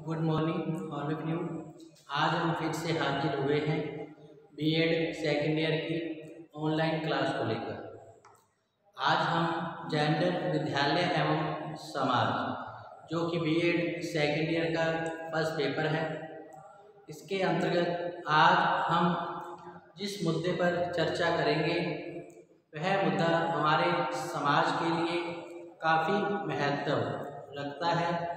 Good morning all of you. आज हम फिर से हाजिर हुए हैं बीएड सेकेंड ईयर की ऑनलाइन क्लास को लेकर। आज हम जेंडर विद्यालय एवं समाज जो कि बीएड सेकेंड ईयर का फर्स्ट पेपर है, इसके अंतर्गत आज हम जिस मुद्दे पर चर्चा करेंगे वह मुद्दा हमारे समाज के लिए काफ़ी महत्व रखता है।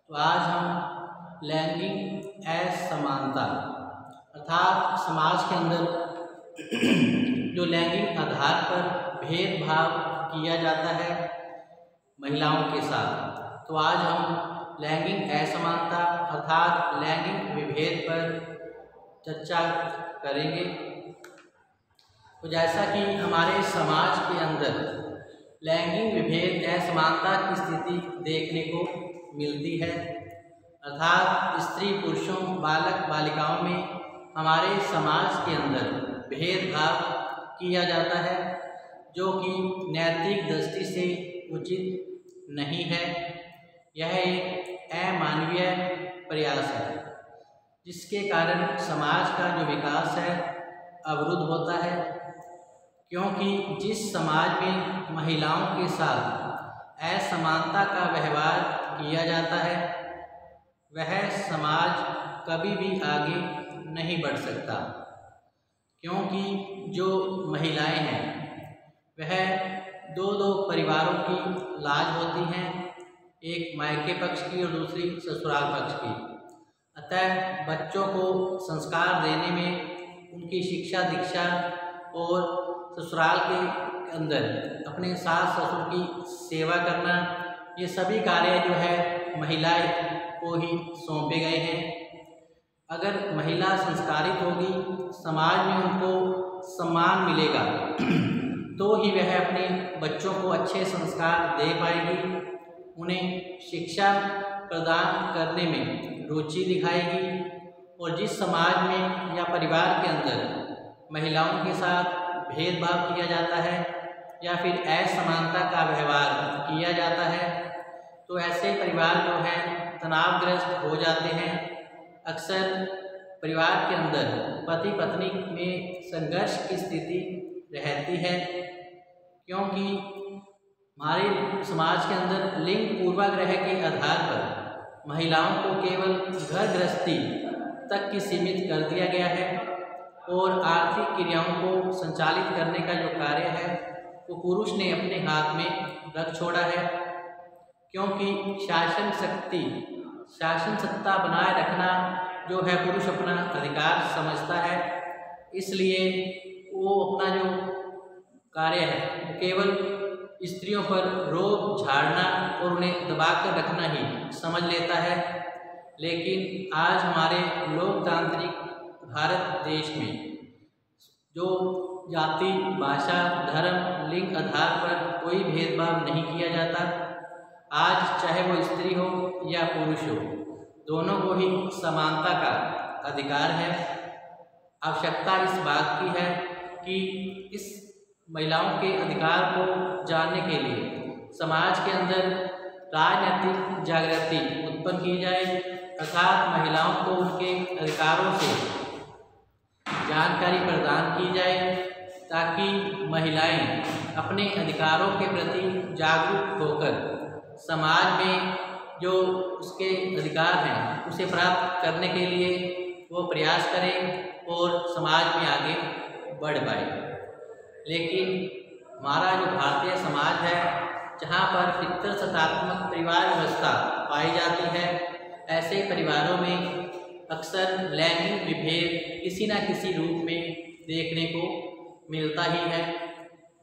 तो आज हम लैंगिक असमानता अर्थात समाज के अंदर जो लैंगिक आधार पर भेदभाव किया जाता है महिलाओं के साथ, तो आज हम लैंगिक असमानता अर्थात लैंगिक विभेद पर चर्चा करेंगे। तो जैसा कि हमारे समाज के अंदर लैंगिक विभेद असमानता की स्थिति देखने को मिलती है, अर्थात स्त्री पुरुषों बालक बालिकाओं में हमारे समाज के अंदर भेदभाव किया जाता है जो कि नैतिक दृष्टि से उचित नहीं है। यह एक अमानवीय प्रयास है जिसके कारण समाज का जो विकास है अवरुद्ध होता है, क्योंकि जिस समाज में महिलाओं के साथ असमानता का व्यवहार किया जाता है वह समाज कभी भी आगे नहीं बढ़ सकता, क्योंकि जो महिलाएं हैं वह दो परिवारों की लाज होती हैं, एक मायके पक्ष की और दूसरी ससुराल पक्ष की। अतः बच्चों को संस्कार देने में उनकी शिक्षा दीक्षा और ससुराल के अंदर अपने सास ससुर की सेवा करना, ये सभी कार्य जो है महिलाएं को ही सौंपे गए हैं। अगर महिला संस्कारित होगी, समाज में उनको सम्मान मिलेगा तो ही वह अपने बच्चों को अच्छे संस्कार दे पाएगी, उन्हें शिक्षा प्रदान करने में रुचि दिखाएगी। और जिस समाज में या परिवार के अंदर महिलाओं के साथ भेदभाव किया जाता है या फिर असमानता का व्यवहार किया जाता है, तो ऐसे परिवार जो हैं तनावग्रस्त हो जाते हैं। अक्सर परिवार के अंदर पति पत्नी में संघर्ष की स्थिति रहती है, क्योंकि हमारे समाज के अंदर लिंग पूर्वाग्रह के आधार पर महिलाओं को केवल घर गृहस्थी तक की सीमित कर दिया गया है और आर्थिक क्रियाओं को संचालित करने का जो कार्य है वो पुरुष ने अपने हाथ में रख छोड़ा है, क्योंकि शासन सत्ता बनाए रखना जो है पुरुष अपना अधिकार समझता है। इसलिए वो अपना जो कार्य है वो केवल स्त्रियों पर रोब झाड़ना और उन्हें दबाकर रखना ही समझ लेता है। लेकिन आज हमारे लोकतांत्रिक भारत देश में जो जाति भाषा धर्म लिंग आधार पर कोई भेदभाव नहीं किया जाता। आज चाहे वो स्त्री हो या पुरुष हो, दोनों को ही समानता का अधिकार है। आवश्यकता इस बात की है कि इस महिलाओं के अधिकार को जानने के लिए समाज के अंदर राजनीतिक जागृति उत्पन्न की जाए, अर्थात महिलाओं को उनके अधिकारों से जानकारी प्रदान की जाए ताकि महिलाएं अपने अधिकारों के प्रति जागरूक होकर समाज में जो उसके अधिकार हैं उसे प्राप्त करने के लिए वो प्रयास करें और समाज में आगे बढ़ पाए। लेकिन हमारा जो भारतीय समाज है जहाँ पर पितृसत्तात्मक परिवार व्यवस्था पाई जाती है, ऐसे परिवारों में अक्सर लैंगिक विभेद किसी न किसी रूप में देखने को मिलता ही है,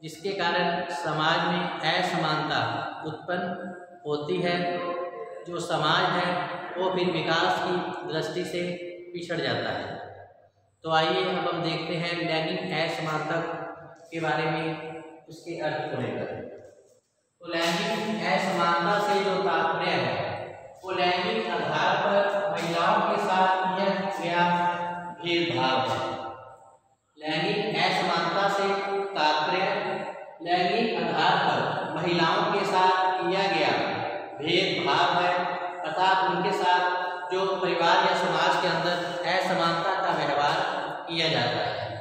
जिसके कारण समाज में असमानता उत्पन्न होती है। जो समाज है वो फिर विकास की दृष्टि से पिछड़ जाता है। तो आइए अब हम देखते हैं लैंगिक असमानता के बारे में, उसके अर्थ को लेकर। तो लैंगिक असमानता से जो तात्पर्य है वो लैंगिक आधार पर महिलाओं के साथ किया गया भेदभाव है। लैंगिक असमानता से तात्पर्य लैंगिक आधार पर महिलाओं के साथ किया गया भेदभाव है, अर्थात उनके साथ जो परिवार या समाज के अंदर असमानता का व्यवहार किया जाता है।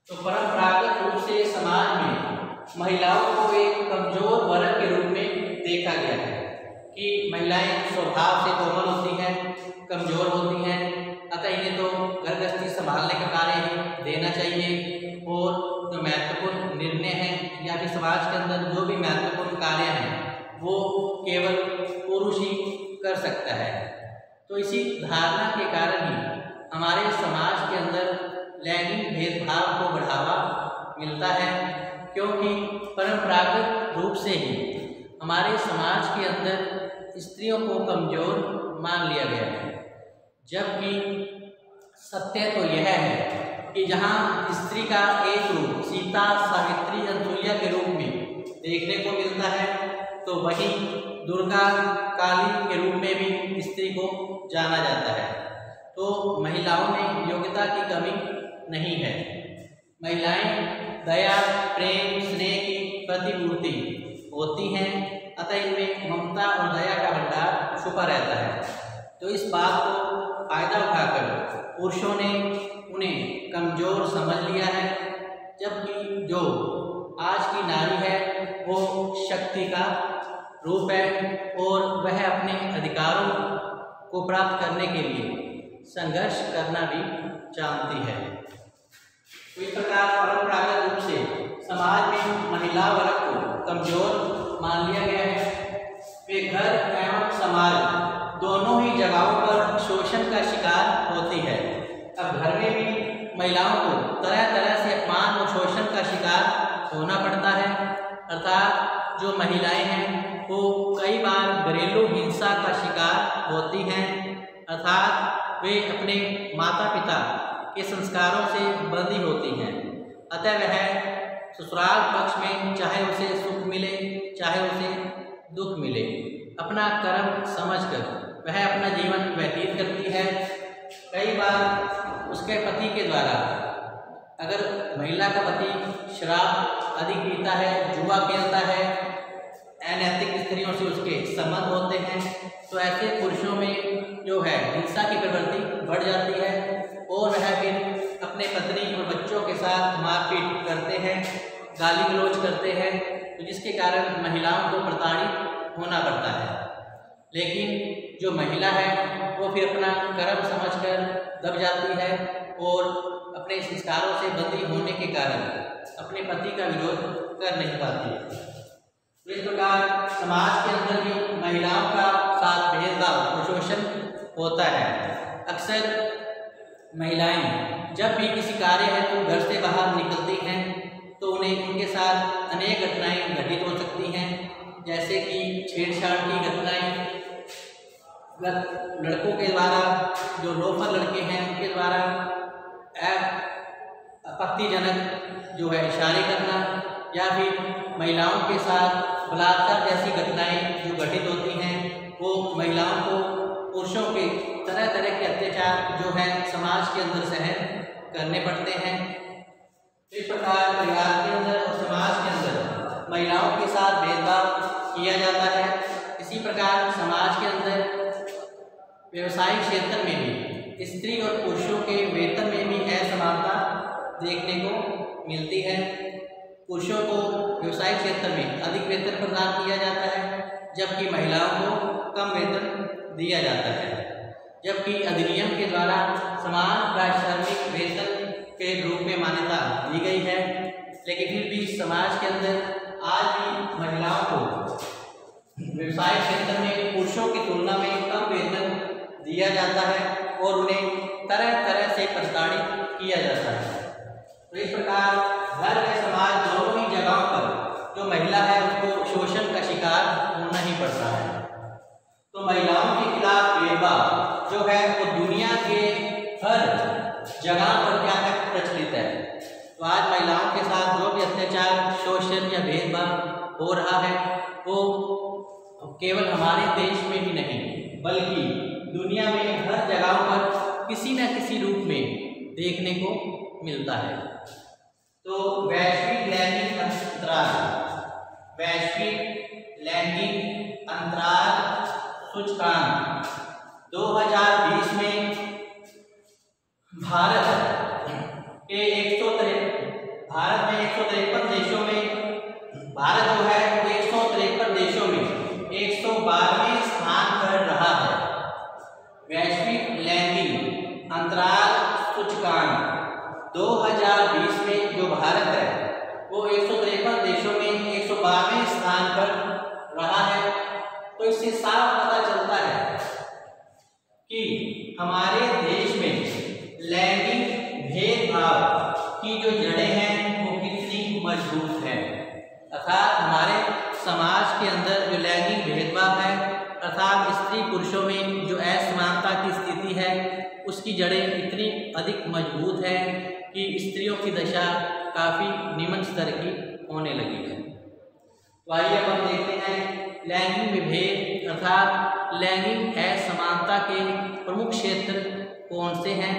तो परंपरागत रूप से समाज में महिलाओं को एक कमजोर वर्ग के रूप में देखा गया है कि महिलाएं स्वभाव से कोमल होती हैं, कमजोर होती हैं, अतः इन्हें तो घर गृहस्थी संभालने का कार्य ही देना चाहिए और जो महत्वपूर्ण निर्णय हैं या फिर समाज के अंदर जो भी महत्वपूर्ण कार्य हैं वो केवल पुरुष ही कर सकता है। तो इसी धारणा के कारण ही हमारे समाज के अंदर लैंगिक भेदभाव को बढ़ावा मिलता है, क्योंकि परंपरागत रूप से ही हमारे समाज के अंदर स्त्रियों को कमजोर मान लिया गया है। जबकि सत्य तो यह है कि जहाँ स्त्री का एक रूप सीता, सावित्री, अनसुईया के रूप में देखने को मिलता है, तो वहीं दुर्गा, काली के रूप में भी स्त्री को जाना जाता है। तो महिलाओं में योग्यता की कमी नहीं है। महिलाएं दया, प्रेम, स्नेह की प्रतिपूर्ति होती हैं, अतः इनमें ममता और दया का भंडार छुपा रहता है। तो इस बात को फायदा उठाकर पुरुषों ने उन्हें कमजोर समझ लिया है, जबकि जो आज की नारी है वो शक्ति का रूप है और वह अपने अधिकारों को प्राप्त करने के लिए संघर्ष करना भी जानती है। तो इस प्रकार परंपरागत रूप से समाज में महिला वर्ग को कमजोर मान लिया गया है। वे घर एवं समाज दोनों ही जगहों पर शोषण का शिकार होती है। अब घर में भी महिलाओं को तरह तरह से अपमान और शोषण का शिकार होना पड़ता है, अर्थात जो महिलाएं हैं वो कई बार घरेलू हिंसा का शिकार होती हैं, अर्थात वे अपने माता पिता के संस्कारों से बंधी होती हैं। अतः वह ससुराल पक्ष में चाहे उसे सुख मिले चाहे उसे दुख मिले, अपना कर्म समझकर वह अपना जीवन व्यतीत करती है। कई बार उसके पति के द्वारा, अगर महिला का पति शराब अधिक पीता है, जुआ खेलता है, अनैतिक स्त्रियों से उसके संबंध होते हैं, तो ऐसे पुरुषों में जो है हिंसा की प्रवृत्ति बढ़ जाती है और वह फिर अपने पत्नी और बच्चों के साथ मारपीट करते हैं, गाली गलौज करते हैं, तो जिसके कारण महिलाओं को प्रताड़ित होना पड़ता है। लेकिन जो महिला है वो फिर अपना कर्म समझकर दब जाती है और अपने संस्कारों से बंधी होने के कारण अपने पति का विरोध कर नहीं पाती। तो इस प्रकार समाज के अंदर भी महिलाओं का साथ भेदभाव और शोषण होता है। अक्सर महिलाएं जब भी किसी कार्य हेतु घर से बाहर निकलती हैं तो उन्हें उनके साथ अनेक घटनाएं घटित हो सकती हैं, जैसे कि छेड़छाड़ की घटनाएं, लड़कों के द्वारा, जो लोफर लड़के हैं उनके द्वारा आपत्तिजनक जो है इशारे करना, या फिर महिलाओं के साथ बलात्कार जैसी घटनाएं जो घटित होती हैं, वो महिलाओं को पुरुषों के तरह तरह के अत्याचार जो है समाज के अंदर सहन करने पड़ते हैं। इस प्रकार परिवार के अंदर और समाज के अंदर महिलाओं के साथ भेदभाव किया जाता है। इसी प्रकार समाज के अंदर व्यवसायिक क्षेत्र में भी स्त्री और पुरुषों के वेतन में भी असमानता देखने को मिलती है। पुरुषों को व्यवसायिक क्षेत्र में अधिक वेतन प्रदान किया जाता है, जबकि महिलाओं को कम वेतन दिया जाता है। जबकि अधिनियम के द्वारा समान पारिश्रमिक वेतन के रूप में मान्यता दी गई है, लेकिन फिर भी समाज के अंदर आज भी महिलाओं को व्यवसायिक क्षेत्र में पुरुषों की तुलना में कम वेतन दिया जाता है और उन्हें तरह तरह से प्रताड़ित किया जाता है। तो इस प्रकार घर व समाज दोनों ही जगहों पर जो महिला है उसको शोषण का शिकार होना ही पड़ता है। तो महिलाओं के खिलाफ भेदभाव जो है वो दुनिया के हर जगह पर क्या है, प्रचलित है। तो आज महिलाओं के साथ जो भी अत्याचार, शोषण या भेदभाव हो रहा है वो केवल हमारे देश में ही नहीं बल्कि दुनिया में हर जगह पर किसी न किसी रूप में देखने को मिलता है। तो वैश्विक लैंगिक अंतराल, वैश्विक लैंगिक अंतराल सूचकांक 2020 में भारत में 153 देशों में भारत जो है 153 देशों में 112वें स्थान पर रहा है। वैश्विक लैंगिक अंतराल सूचकांक 2020 में जो भारत है वो 153 देशों में 112वें स्थान पर रहा है। तो इससे साफ पता चलता है कि हमारे देश में लैंगिक भेदभाव की जो जड़ें हैं वो कितनी मजबूत है, अर्थात हमारे समाज के अंदर जो लैंगिक भेदभाव है अर्थात स्त्री पुरुषों में जो असमानता की स्थिति है उसकी जड़ें इतनी अधिक मजबूत है कि स्त्रियों की दशा काफ़ी निम्न स्तर की होने लगी है। तो आइए अब हम देखते हैं लैंगिक विभेद अर्थात लैंगिक असमानता के प्रमुख क्षेत्र कौन से हैं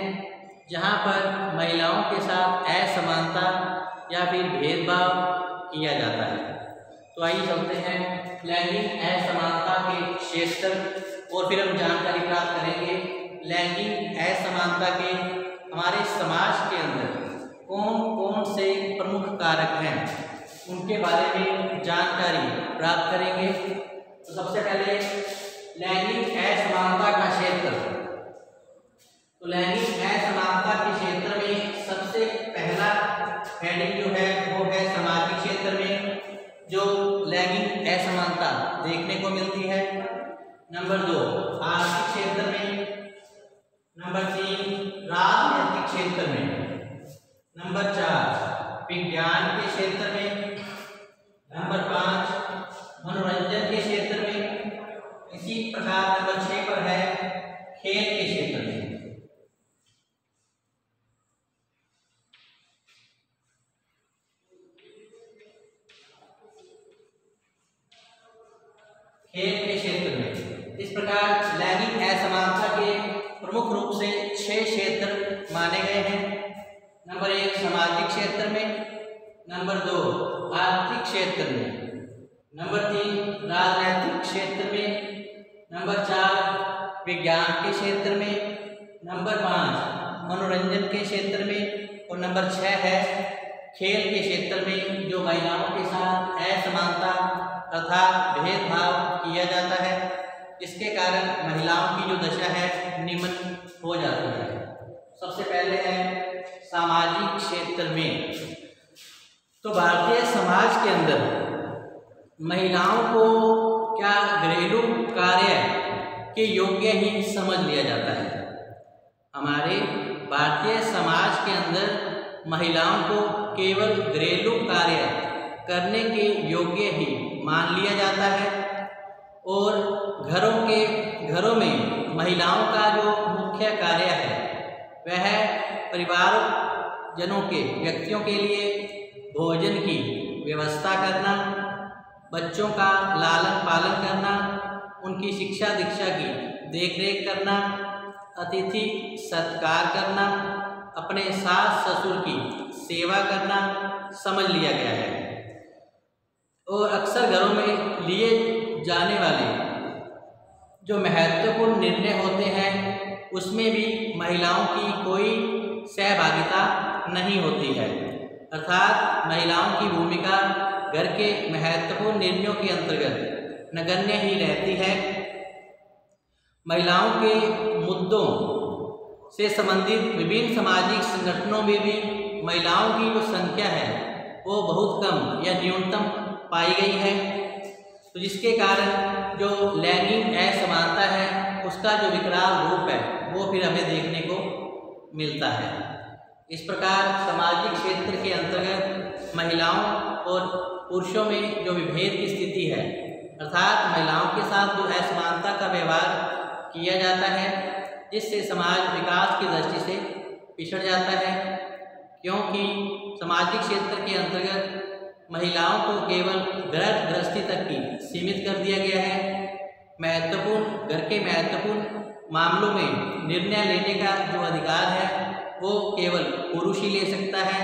जहां पर महिलाओं के साथ असमानता या फिर भेदभाव किया जाता है। तो आइए चलते हैं लैंगिक असमानता के क्षेत्र और फिर हम जानकारी प्राप्त करेंगे लैंगिक असमानता के हमारे समाज के अंदर कौन कौन से प्रमुख कारक हैं उनके बारे में जानकारी प्राप्त करेंगे। तो सबसे पहले लैंगिक असमानता का क्षेत्र। तो लैंगिक असमानता के क्षेत्र में सबसे पहला हेडिंग जो है वो है सामाजिक क्षेत्र में जो लैंगिक असमानता देखने को मिलती है। नंबर 2 आर्थिक क्षेत्र में, नंबर 3 राजनीतिक क्षेत्र में, नंबर 4 विज्ञान के क्षेत्र में, नंबर 5 मनोरंजन के क्षेत्र में, इसी प्रकार नंबर 6 पर है खेल के क्षेत्र में। खेल के क्षेत्र में इस प्रकार लैंगिक असमानता के प्रमुख रूप से 6 क्षेत्र माने गए हैं। नंबर 1 सामाजिक क्षेत्र में, नंबर 2 आर्थिक क्षेत्र में, नंबर 3 राजनीतिक क्षेत्र में, नंबर 4 विज्ञान के क्षेत्र में, नंबर 5 मनोरंजन के क्षेत्र में और नंबर 6 है खेल के क्षेत्र में जो महिलाओं के साथ असमानता अर्थात भेदभाव किया जाता है। इसके कारण महिलाओं की जो दशा है निम्न हो जाती है। सबसे पहले है सामाजिक क्षेत्र में। तो भारतीय समाज के अंदर महिलाओं को क्या घरेलू कार्य के योग्य ही समझ लिया जाता है। हमारे भारतीय समाज के अंदर महिलाओं को केवल घरेलू कार्य करने के योग्य ही मान लिया जाता है और घरों में महिलाओं का जो मुख्य कार्य है वह परिवार जनों के व्यक्तियों के लिए भोजन की व्यवस्था करना, बच्चों का लालन पालन करना, उनकी शिक्षा दीक्षा की देखरेख करना, अतिथि सत्कार करना, अपने सास ससुर की सेवा करना समझ लिया गया है। और अक्सर घरों में लिए जाने वाले जो महत्वपूर्ण निर्णय होते हैं उसमें भी महिलाओं की कोई सहभागिता नहीं होती है, अर्थात महिलाओं की भूमिका घर के महत्वपूर्ण निर्णयों के अंतर्गत नगण्य ही रहती है। महिलाओं के मुद्दों से संबंधित विभिन्न सामाजिक संगठनों में भी महिलाओं की जो संख्या है वो बहुत कम या न्यूनतम पाई गई है। तो जिसके कारण जो लैंगिक असमानता है उसका जो विकराल रूप है वो फिर हमें देखने को मिलता है। इस प्रकार सामाजिक क्षेत्र के अंतर्गत महिलाओं और पुरुषों में जो विभेद की स्थिति है अर्थात महिलाओं के साथ जो असमानता का व्यवहार किया जाता है जिससे समाज विकास की दृष्टि से पिछड़ जाता है, क्योंकि सामाजिक क्षेत्र के अंतर्गत महिलाओं को केवल गृह गृहस्थी तक ही सीमित कर दिया गया है। घर के महत्वपूर्ण मामलों में निर्णय लेने का जो अधिकार है वो केवल पुरुष ही ले सकता है।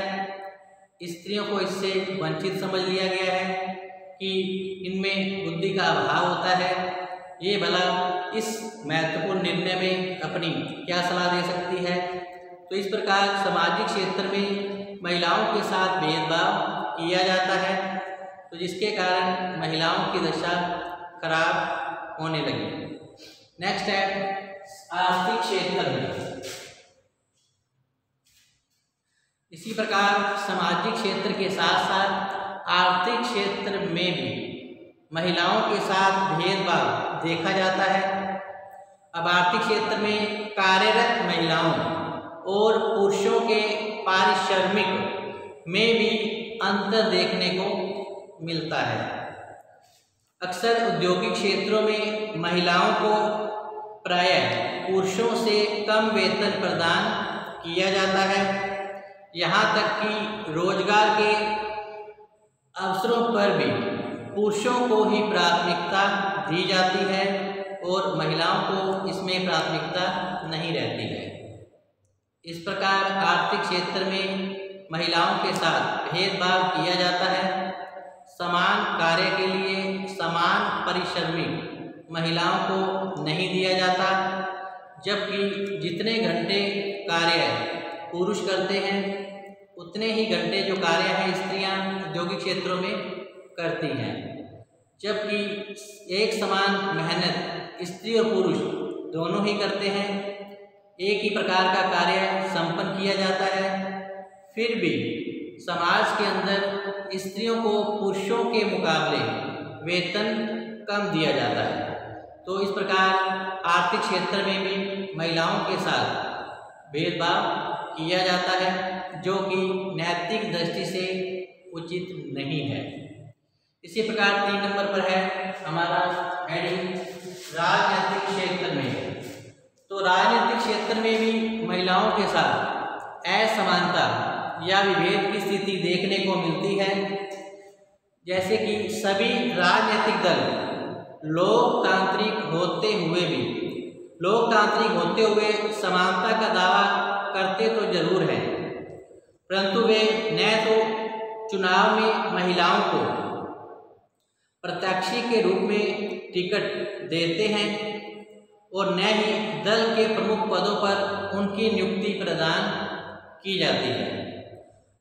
स्त्रियों को इससे वंचित समझ लिया गया है कि इनमें बुद्धि का अभाव होता है। ये भला इस महत्वपूर्ण निर्णय में अपनी क्या सलाह दे सकती है। तो इस प्रकार सामाजिक क्षेत्र में महिलाओं के साथ भेदभाव किया जाता है, तो जिसके कारण महिलाओं की दशा खराब होने लगी। नेक्स्ट है आर्थिक क्षेत्र में। इसी प्रकार सामाजिक क्षेत्र के साथ साथ आर्थिक क्षेत्र में भी महिलाओं के साथ भेदभाव देखा जाता है। अब आर्थिक क्षेत्र में कार्यरत महिलाओं और पुरुषों के पारिश्रमिक में भी अंतर देखने को मिलता है। अक्सर औद्योगिक क्षेत्रों में महिलाओं को प्रायः पुरुषों से कम वेतन प्रदान किया जाता है। यहाँ तक कि रोजगार के अवसरों पर भी पुरुषों को ही प्राथमिकता दी जाती है और महिलाओं को इसमें प्राथमिकता नहीं रहती है। इस प्रकार आर्थिक क्षेत्र में महिलाओं के साथ भेदभाव किया जाता है। समान कार्य के लिए समान पारिश्रमिक महिलाओं को नहीं दिया जाता, जबकि जितने घंटे कार्य पुरुष करते हैं उतने ही घंटे जो कार्य है स्त्रियां औद्योगिक क्षेत्रों में करती हैं। जबकि एक समान मेहनत स्त्री और पुरुष दोनों ही करते हैं, एक ही प्रकार का कार्य संपन्न किया जाता है, फिर भी समाज के अंदर स्त्रियों को पुरुषों के मुकाबले वेतन कम दिया जाता है। तो इस प्रकार आर्थिक क्षेत्र में भी महिलाओं के साथ भेदभाव किया जाता है, जो कि नैतिक दृष्टि से उचित नहीं है। इसी प्रकार 3 नंबर पर है हमारा हेडिंग राजनीतिक क्षेत्र में। तो राजनीतिक क्षेत्र में भी महिलाओं के साथ असमानता या विभेद की स्थिति देखने को मिलती है। जैसे कि सभी राजनीतिक दल लोकतांत्रिक होते हुए समानता का दावा करते तो जरूर हैं, परंतु वे न तो चुनाव में महिलाओं को प्रत्याशी के रूप में टिकट देते हैं और न ही दल के प्रमुख पदों पर उनकी नियुक्ति प्रदान की जाती है।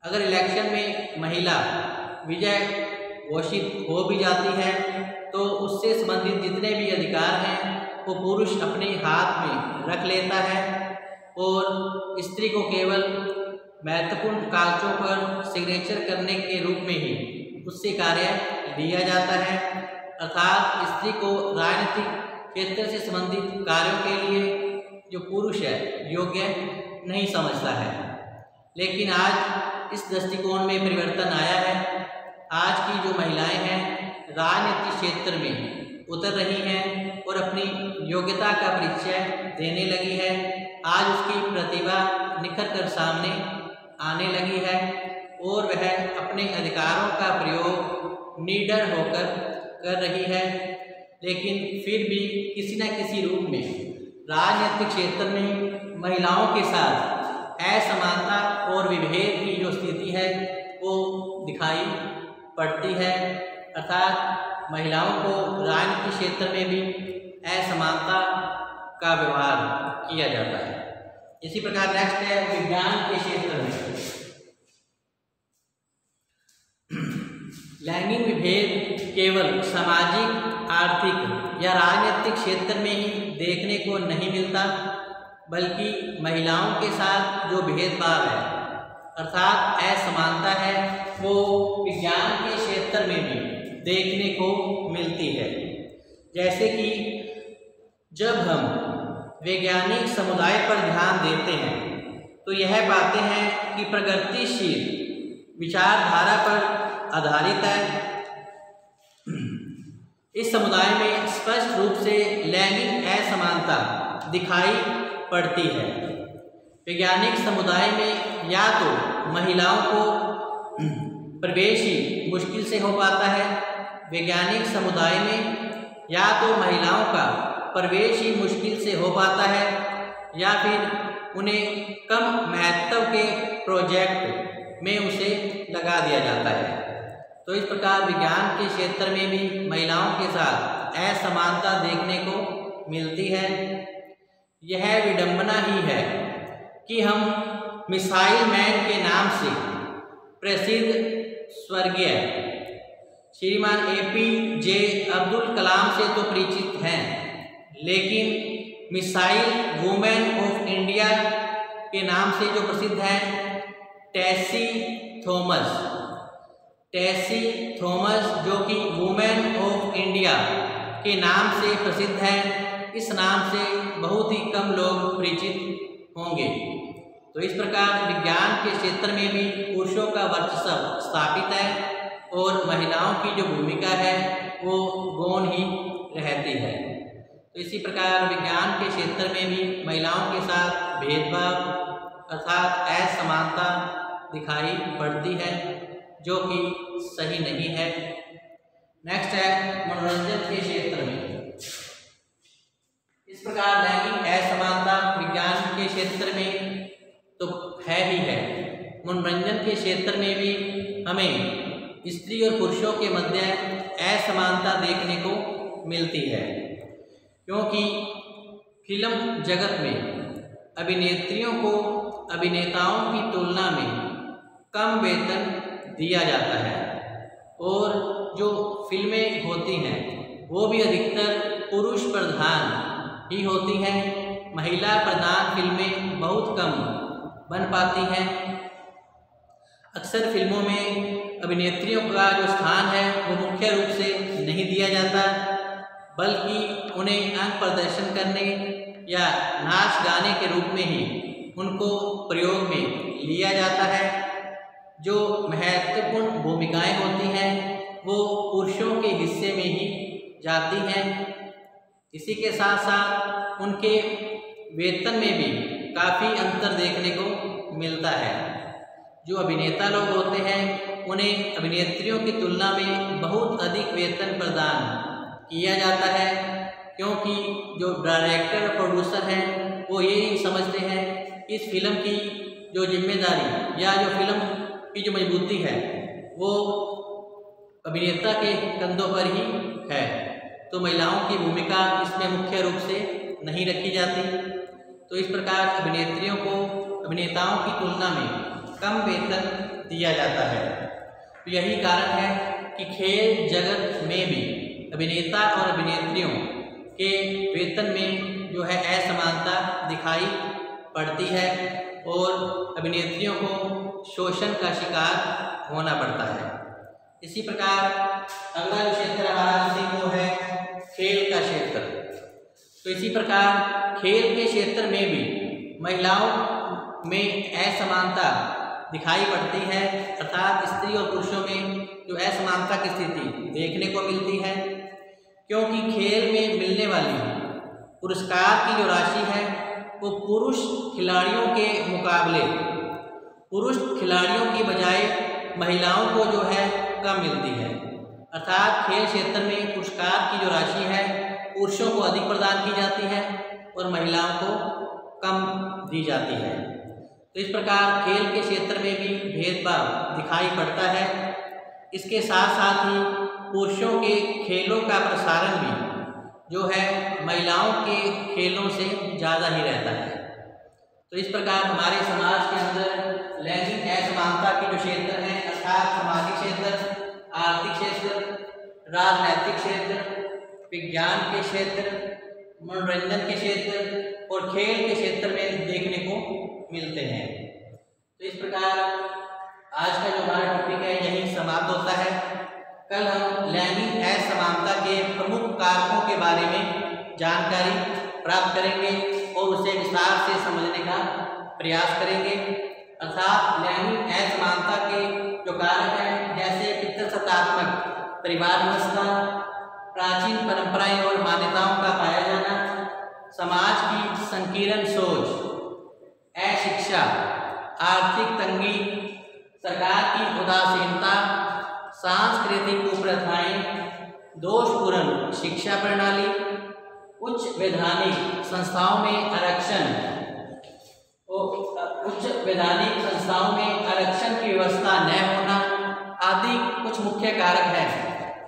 अगर इलेक्शन में महिला विजय घोषित हो भी जाती है तो उससे संबंधित जितने भी अधिकार हैं वो पुरुष अपने हाथ में रख लेता है और स्त्री को केवल महत्वपूर्ण कागजों पर सिग्नेचर करने के रूप में ही उससे कार्य लिया जाता है। अर्थात स्त्री को राजनीतिक क्षेत्र से संबंधित कार्यों के लिए जो पुरुष है योग्य नहीं समझता है। लेकिन आज इस दृष्टिकोण में परिवर्तन आया है। आज की जो महिलाएं हैं राजनीतिक क्षेत्र में उतर रही हैं और अपनी योग्यता का परिचय देने लगी है। आज उसकी प्रतिभा निखर कर सामने आने लगी है और वह अपने अधिकारों का प्रयोग निडर होकर कर रही है। लेकिन फिर भी किसी न किसी रूप में राजनीतिक क्षेत्र में महिलाओं के साथ असमानता और विभेद की जो स्थिति है वो दिखाई पड़ती है। अर्थात महिलाओं को राजनीतिक क्षेत्र में भी असमानता का व्यवहार किया जाता है। इसी प्रकार नेक्स्ट है विज्ञान के क्षेत्र में। लैंगिक विभेद केवल सामाजिक, आर्थिक या राजनीतिक क्षेत्र में ही देखने को नहीं मिलता, बल्कि महिलाओं के साथ जो भेदभाव है अर्थात असमानता है वो विज्ञान के क्षेत्र में भी देखने को मिलती है। जैसे कि जब हम वैज्ञानिक समुदाय पर ध्यान देते हैं तो यह पाते हैं कि प्रगतिशील विचारधारा पर आधारित है। इस समुदाय में स्पष्ट रूप से लैंगिक असमानता दिखाई पड़ती है। वैज्ञानिक समुदाय में या तो महिलाओं को प्रवेश ही मुश्किल से हो पाता है, वैज्ञानिक समुदाय में या तो महिलाओं का प्रवेश ही मुश्किल से हो पाता है या फिर उन्हें कम महत्व के प्रोजेक्ट में उसे लगा दिया जाता है। तो इस प्रकार विज्ञान के क्षेत्र में भी महिलाओं के साथ असमानता देखने को मिलती है। यह विडंबना ही है कि हम मिसाइल मैन के नाम से प्रसिद्ध स्वर्गीय श्रीमान APJ अब्दुल कलाम से तो परिचित हैं, लेकिन मिसाइल वुमेन ऑफ इंडिया के नाम से जो प्रसिद्ध है टेसी थॉमस जो कि वुमेन ऑफ इंडिया के नाम से प्रसिद्ध है, इस नाम से बहुत ही कम लोग परिचित होंगे। तो इस प्रकार विज्ञान के क्षेत्र में भी पुरुषों का वर्चस्व स्थापित है और महिलाओं की जो भूमिका है वो गौण ही रहती है। तो इसी प्रकार विज्ञान के क्षेत्र में भी महिलाओं के साथ भेदभाव अर्थात असमानता दिखाई पड़ती है, जो कि सही नहीं है। नेक्स्ट है मनोरंजन के क्षेत्र में। इस प्रकार लैंगिक असमानता विज्ञान के क्षेत्र में तो है ही है, मनोरंजन के क्षेत्र में भी हमें स्त्री और पुरुषों के मध्य असमानता देखने को मिलती है, क्योंकि फिल्म जगत में अभिनेत्रियों को अभिनेताओं की तुलना में कम वेतन दिया जाता है और जो फिल्में होती हैं वो भी अधिकतर पुरुष प्रधान ही होती हैं। महिला प्रधान फिल्में बहुत कम बन पाती हैं। अक्सर फिल्मों में अभिनेत्रियों का जो स्थान है वो मुख्य रूप से नहीं दिया जाता, बल्कि उन्हें अंग प्रदर्शन करने या नाच गाने के रूप में ही उनको प्रयोग में लिया जाता है। जो महत्वपूर्ण भूमिकाएं होती हैं वो पुरुषों के हिस्से में ही जाती हैं। इसी के साथ साथ उनके वेतन में भी काफ़ी अंतर देखने को मिलता है। जो अभिनेता लोग होते हैं उन्हें अभिनेत्रियों की तुलना में बहुत अधिक वेतन प्रदान किया जाता है, क्योंकि जो डायरेक्टर और प्रोड्यूसर हैं वो यही समझते हैं इस फिल्म की जो जिम्मेदारी या जो फिल्म की जो मजबूती है वो अभिनेता के कंधों पर ही है। तो महिलाओं की भूमिका इसमें मुख्य रूप से नहीं रखी जाती। तो इस प्रकार अभिनेत्रियों को अभिनेताओं की तुलना में कम वेतन दिया जाता है। तो यही कारण है कि खेल जगत में भी अभिनेता और अभिनेत्रियों के वेतन में जो है असमानता दिखाई पड़ती है और अभिनेत्रियों को शोषण का शिकार होना पड़ता है। इसी प्रकार अगला जो क्षेत्र हमारा वो है खेल का क्षेत्र। तो इसी प्रकार खेल के क्षेत्र में भी महिलाओं में असमानता दिखाई पड़ती है, अर्थात स्त्री और पुरुषों में जो असमानता की स्थिति देखने को मिलती है, क्योंकि खेल में मिलने वाली पुरस्कार की जो राशि है वो पुरुष खिलाड़ियों के मुकाबले पुरुष खिलाड़ियों की बजाय महिलाओं को जो है कम मिलती है। अर्थात खेल क्षेत्र में पुरस्कार की जो राशि है पुरुषों को अधिक प्रदान की जाती है और महिलाओं को कम दी जाती है। तो इस प्रकार खेल के क्षेत्र में भी भेदभाव दिखाई पड़ता है। इसके साथ साथ ही पुरुषों के खेलों का प्रसारण भी जो है महिलाओं के खेलों से ज़्यादा ही रहता है। तो इस प्रकार हमारे समाज के अंदर लैंगिक असमानता के जो क्षेत्र हैं अर्थात सामाजिक क्षेत्र, आर्थिक क्षेत्र, राजनैतिक क्षेत्र, विज्ञान के क्षेत्र, मनोरंजन के क्षेत्र और खेल के क्षेत्र में देखने को मिलते हैं। तो इस प्रकार आज का जो हमारा टॉपिक है यही समाप्त होता है। कल हम लैंगिक असमानता के प्रमुख कारकों के बारे में जानकारी प्राप्त करेंगे और उसे विस्तार से समझने का प्रयास करेंगे। अर्थात लैंगिक असमानता के जो कारक हैं जैसे पितृसत्तात्मक परिवार व्यवस्था, प्राचीन परंपराएं और मान्यताओं का पाया जाना, समाज की संकीर्ण सोच, अशिक्षा, आर्थिक तंगी, सरकार की उदासीनता, सांस्कृतिक कुप्रथाएं, दोषपूर्ण शिक्षा प्रणाली, उच्च वैधानिक संस्थाओं में आरक्षण की व्यवस्था न होना आदि कुछ मुख्य कारक हैं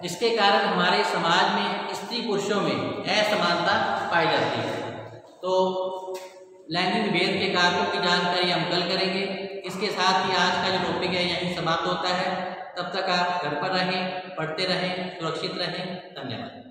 जिसके कारण हमारे समाज में इस स्त्री पुरुषों में असमानता पाई जाती है। तो लैंगिक भेद के कारकों की जानकारी हम कल करेंगे। इसके साथ ही आज का जो टॉपिक है यहीं समाप्त होता है। तब तक आप घर पर रहें, पढ़ते रहें, सुरक्षित रहें। धन्यवाद।